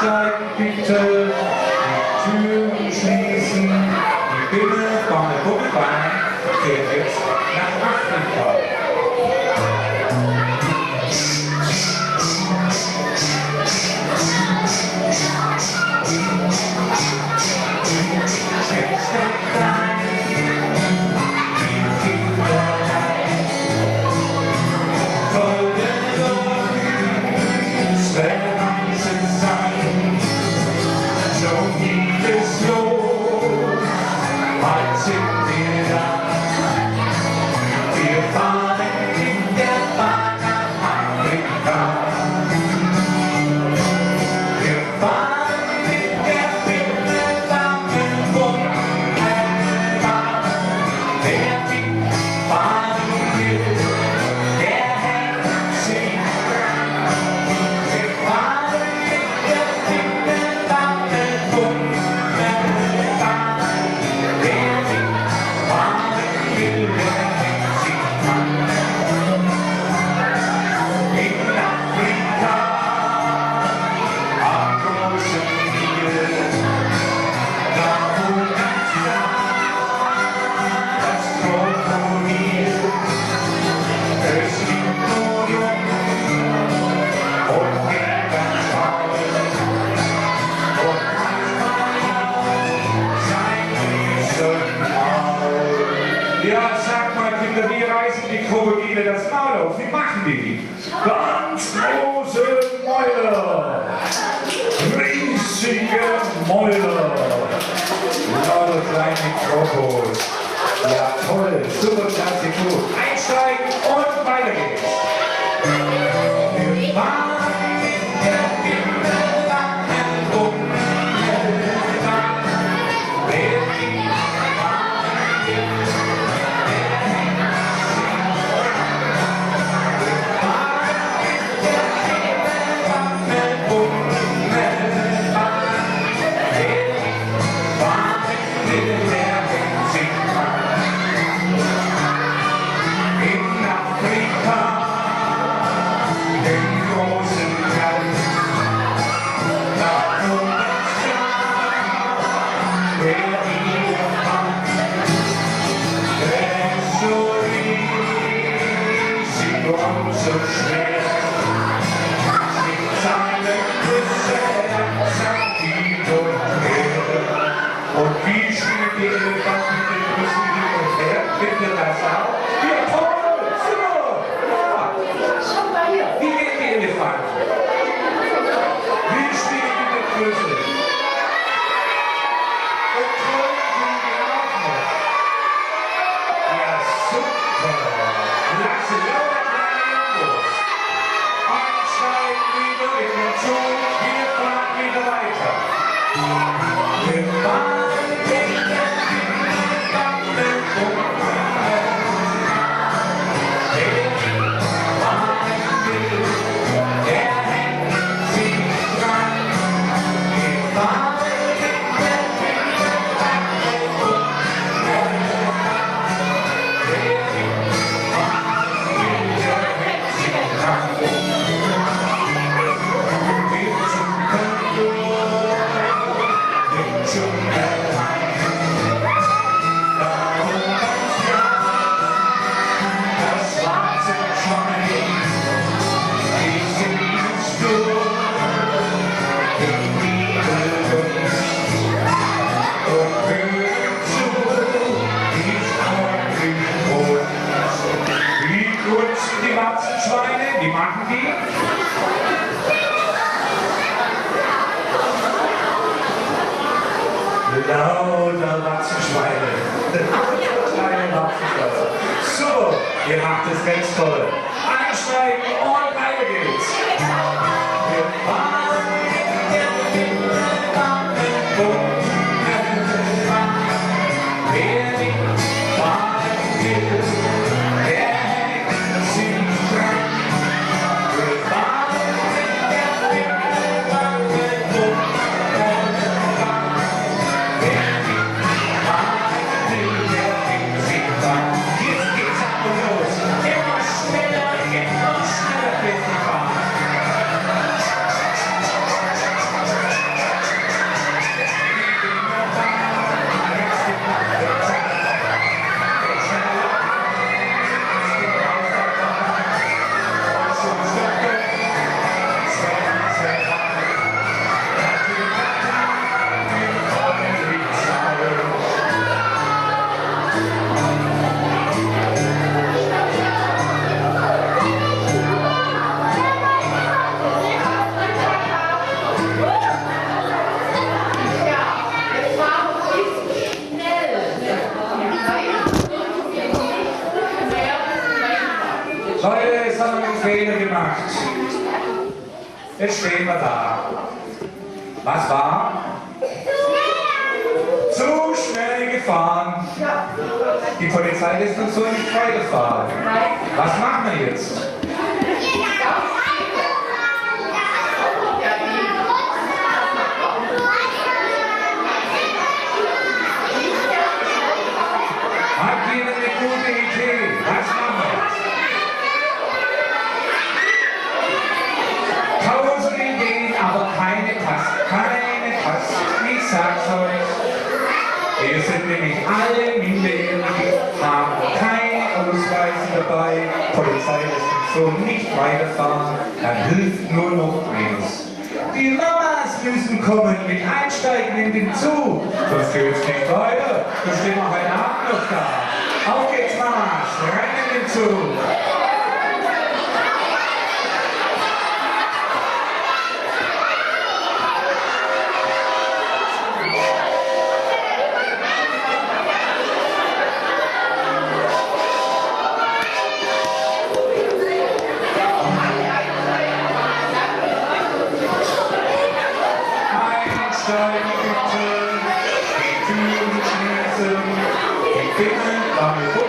Einsteigen bitte, die Türen schließen, die Bimmelbahn Gummibahn fährt jetzt nach Afrika. Ja, sag mal, Kinder, wie reißen die Krokodile das Maul auf? Wie machen die? Ganz große Mäuler! Riesige Mäuler! Lauter kleine Krokos! Ja, toll, super, klasse, gut. Einsteigen und weiter geht's! Wir fahren in der Bimmelbahn rum. So schwer, mit seinen Küssen sagt die Nordmeere. Und wie spielt die Elefanten mit den Küssen hin und her? Findet das auch? Ja, toll! Super! Ja. Wie geht die Elefanten? Wie spielen die mit Küssen? Und träumen die auch noch? Ja, super! Lasse lauter wir fahren wieder weiter. Wir fahren in der Bimmelbahn rum. Der fahren will, der hängt sich dran. Wir fahren in der Bimmelbahn rum. Der fahren will, der hängt sich dran. Jetzt stehen wir da. Was war? Zu schnell gefahren. Die Polizei lässt uns so nicht weiterfahren. Was machen wir jetzt? Habt ihr eine gute Idee? Was machen wir jetzt? Tausend Ideen, aber keine passt. Keine passt. Ich sag's euch. Wir sind nämlich alle minderjährig, haben keine Ausweise dabei. Polizei lässt uns so nicht weiterfahren. Dann hilft nur noch eins. Die Mamas müssen kommen mit Einsteigen in den Zug. Sonst geht's nicht weiter. Wir stehen noch heute Abend noch da. Auf geht's, Mamas. Rein in den Zug. Einsteigen bitte, die Türen schließen, die Finger damit